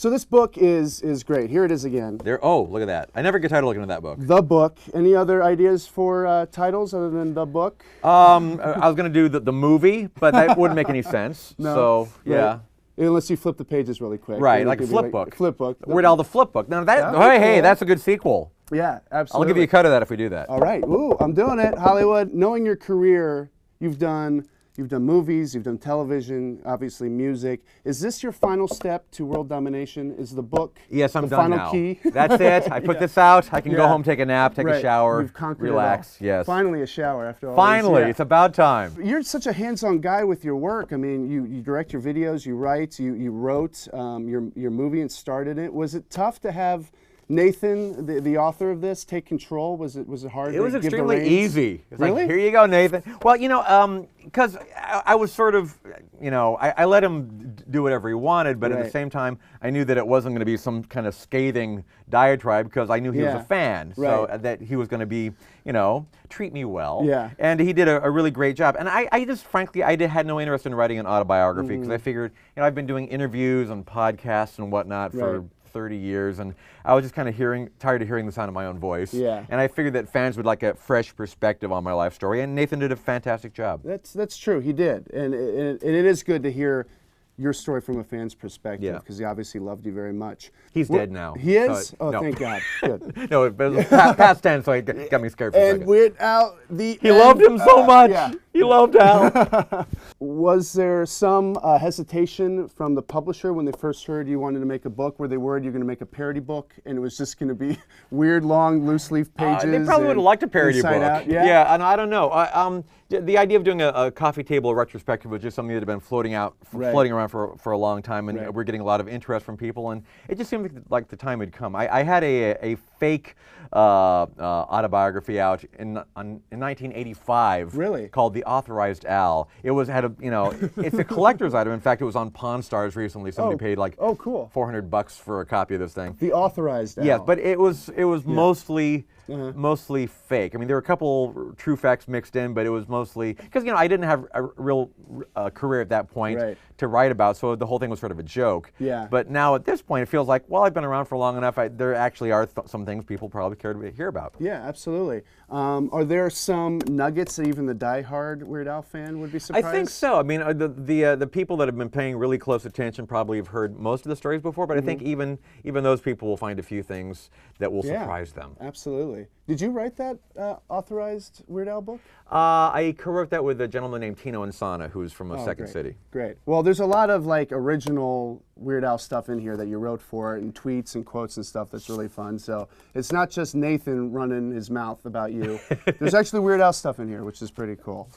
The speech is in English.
So this book is great. Here it is again. Oh, look at that. I never get tired of looking at that book. The Book. Any other ideas for titles other than The Book? I was going to do the movie, but that wouldn't make any sense. No. So, yeah. Right. Unless you flip the pages really quick. Right, like a flip book. Flip book. Weird Al the Flip Book. Now that, hey, cool. that's a good sequel. Yeah, absolutely. I'll give you a cut of that if we do that. All right. Ooh, I'm doing it. Hollywood, knowing your career, you've done movies, you've done television, obviously music. Is this your final step to world domination? Is the book Yes, I'm the done final now. key? That's it. I put this out. I can go home, take a nap, take a shower, You've conquered relax. it all. Yes. Finally a shower after all Finally, this. it's about time. You're such a hands-on guy with your work. I mean, you direct your videos, you write, you wrote your movie and started it. Was it tough to have Nathan, the author of this, take control? Was it hard? It was extremely easy. It's Really? like, here you go, Nathan. Well, you know, because I was sort of, you know, I let him do whatever he wanted, but at the same time, I knew that it wasn't going to be some kind of scathing diatribe because I knew he was a fan, so that he was going to be, you know, treat me well. Yeah. And he did a really great job. And I just, frankly, had no interest in writing an autobiography because I figured, you know, I've been doing interviews and podcasts and whatnot for 30 years, and I was just kind of tired of hearing the sound of my own voice. Yeah. And I figured that fans would like a fresh perspective on my life story, and Nathan did a fantastic job. That's true. He did, and it is good to hear your story from a fan's perspective because he obviously loved you very much. He's dead now. He is? So, oh, no. Thank God. Good. No, but it was past tense, so it got me scared for a And second. Weird Al, He loved him so much. Yeah. He loved Al. Was there some hesitation from the publisher when they first heard you wanted to make a book? Were they worried you're going to make a parody book and it was just going to be weird, long, loose leaf pages? They probably would have liked a parody book. Out? Yeah, and I don't know. The idea of doing a coffee table retrospective was just something that had been floating around for a long time, and we're getting a lot of interest from people, and it just seemed like the time had come. I had a fake autobiography out in 1985. Really? Called The Authorized Al. It's a collector's item. In fact, it was on Pawn Stars recently. Somebody paid like cool. $400 for a copy of this thing. The Authorized Al. Yes, but it was mostly fake. I mean, there were a couple true facts mixed in, but it was mostly because I didn't have a real career at that point to write about, so the whole thing was sort of a joke. Yeah. But now at this point, it feels like, well, I've been around for long enough. There actually are some things people probably care to hear about. Yeah, absolutely. Are there some nuggets that even the diehard Weird Al fan would be surprised? I think so. I mean, the people that have been paying really close attention probably have heard most of the stories before, but I think even those people will find a few things that will surprise them. Absolutely. Did you write that Authorized Weird Al book? I co-wrote that with a gentleman named Tino Insana, who's from Second City. Great. Well, there's a lot of like original Weird Al stuff in here that you wrote for it, and tweets and quotes and stuff that's really fun. So it's not just Nathan running his mouth about you. There's actually Weird Al stuff in here, which is pretty cool.